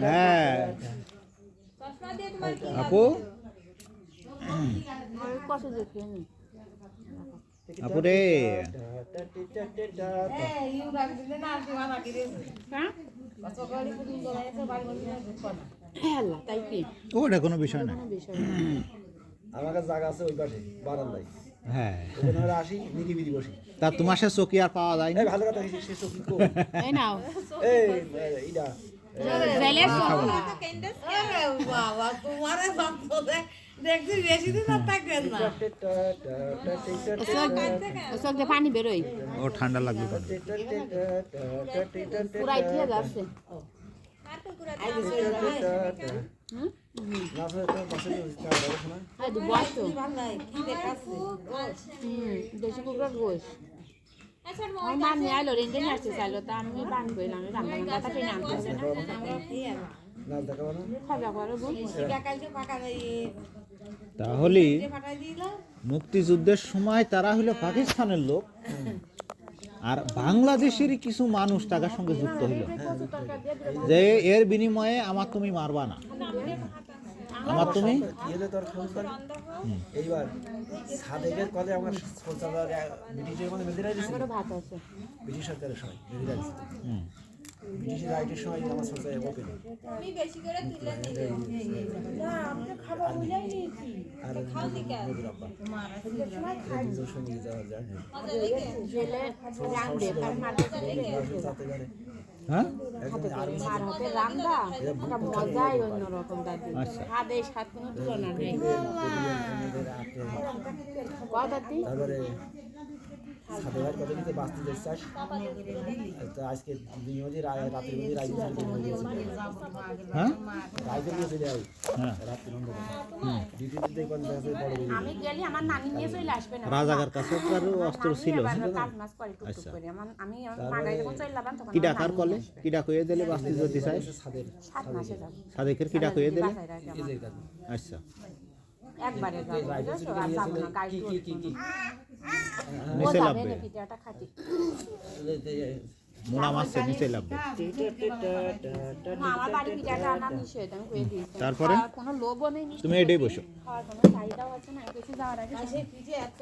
হ্যাঁ আপু আপু রে ওটা কোনো বিষয় না। আমার কাছে জায়গা আছে ওই পাশে বারান্দায়। হ্যাঁ ওখানে আমরা আসি নিরিবিলি বসি। তা তোমার সে চকি আর পাওয়া যায় না। এই ভালো কথা সে চকি কো এই নাও এই ইডা জেলে বাবা তোমারে বাচ্চাদের দেখছি বেশি দিন আর থাকবেন না ওসব যে পানি বেরোয় ও ঠান্ডা লাগবে কেন? পুরাই ঠিক আছে। দেশি কুকুরের গোশ আমার মা নিয়ে আইলো রেঞ্জে নিয়ে আসতে চাইলো তা আমি বান করলাম রান্না বান্না তাকে আনতে হবে না খাওয়া করবো তাহলে মুক্তিযুদ্ধের সময় তারা হলো পাকিস্তানের লোক আর বাংলাদেশেরই কিছু মানুষ টাকার সঙ্গে যুক্ত হইল যে এর বিনিময়ে আমার তুমি মারবা না, আমার তুমি এইবার সাদেকের কলে আমার ব্রিটিশের মধ্যে বেঁধে রাখছিল ভাত আছে ব্রিটিশ সরকারের সময় বেঁধে রাখছিল ব্রিটিশের রাইটের সময় আমার সরকার ওপেন আমি বেশি করে তুলে দিই না আপনি খাবার বুঝাই নিয়েছি আর খাও দিকে তোমার দুজন সঙ্গে যাওয়া যায় মজা লেগে জেলে রান্দে তার মারতে পারে হ্যাঁ মার হাতে রান্দা একটা মজাই অন্যরকম দাদি স্বাদে স্বাদ কোনো তুলনা নেই দাদি তারপরে সাদেকের কত দিতে বাঁচতে যাচ্ছিস তো আজকে দুই মধ্যে রাতের মধ্যে রাইতে হ্যাঁ রাইতে নিয়ে চলে যাই হ্যাঁ রাত্রির অন্ধকার ডিউটি দিতে কোন কাছে বড় বড় আমি গেলি আমার নানি নিয়ে চলে আসবে না রাজাকার কাছে তার অস্ত্র ছিল। কাজ মাস করে টুকটুক করে আমি মাগাই যখন চলে যাবেন তখন কি ডাকার কলে কি ডাক হয়ে দিলে বাস্তি যদি চাই 7 মাসে যাব সাদেকের কি ডাক হয়ে দিলে এই কাজ আচ্ছা একবারে যাব আর যাব না গাড়ি কি নিচে লাভবে পিঠাটা খাটি মোনা মাছ নিচে লাভবে আমার বাড়ি পিঠাটা আনা নিষেধ আমি কয়ে দিয়েছি তারপরে কোনো লোভও নেই তুমি এটাই বসো খাওয়ার কোনো চাহিদাও আছে না কিছু যাওয়ার আগে পিঠে এত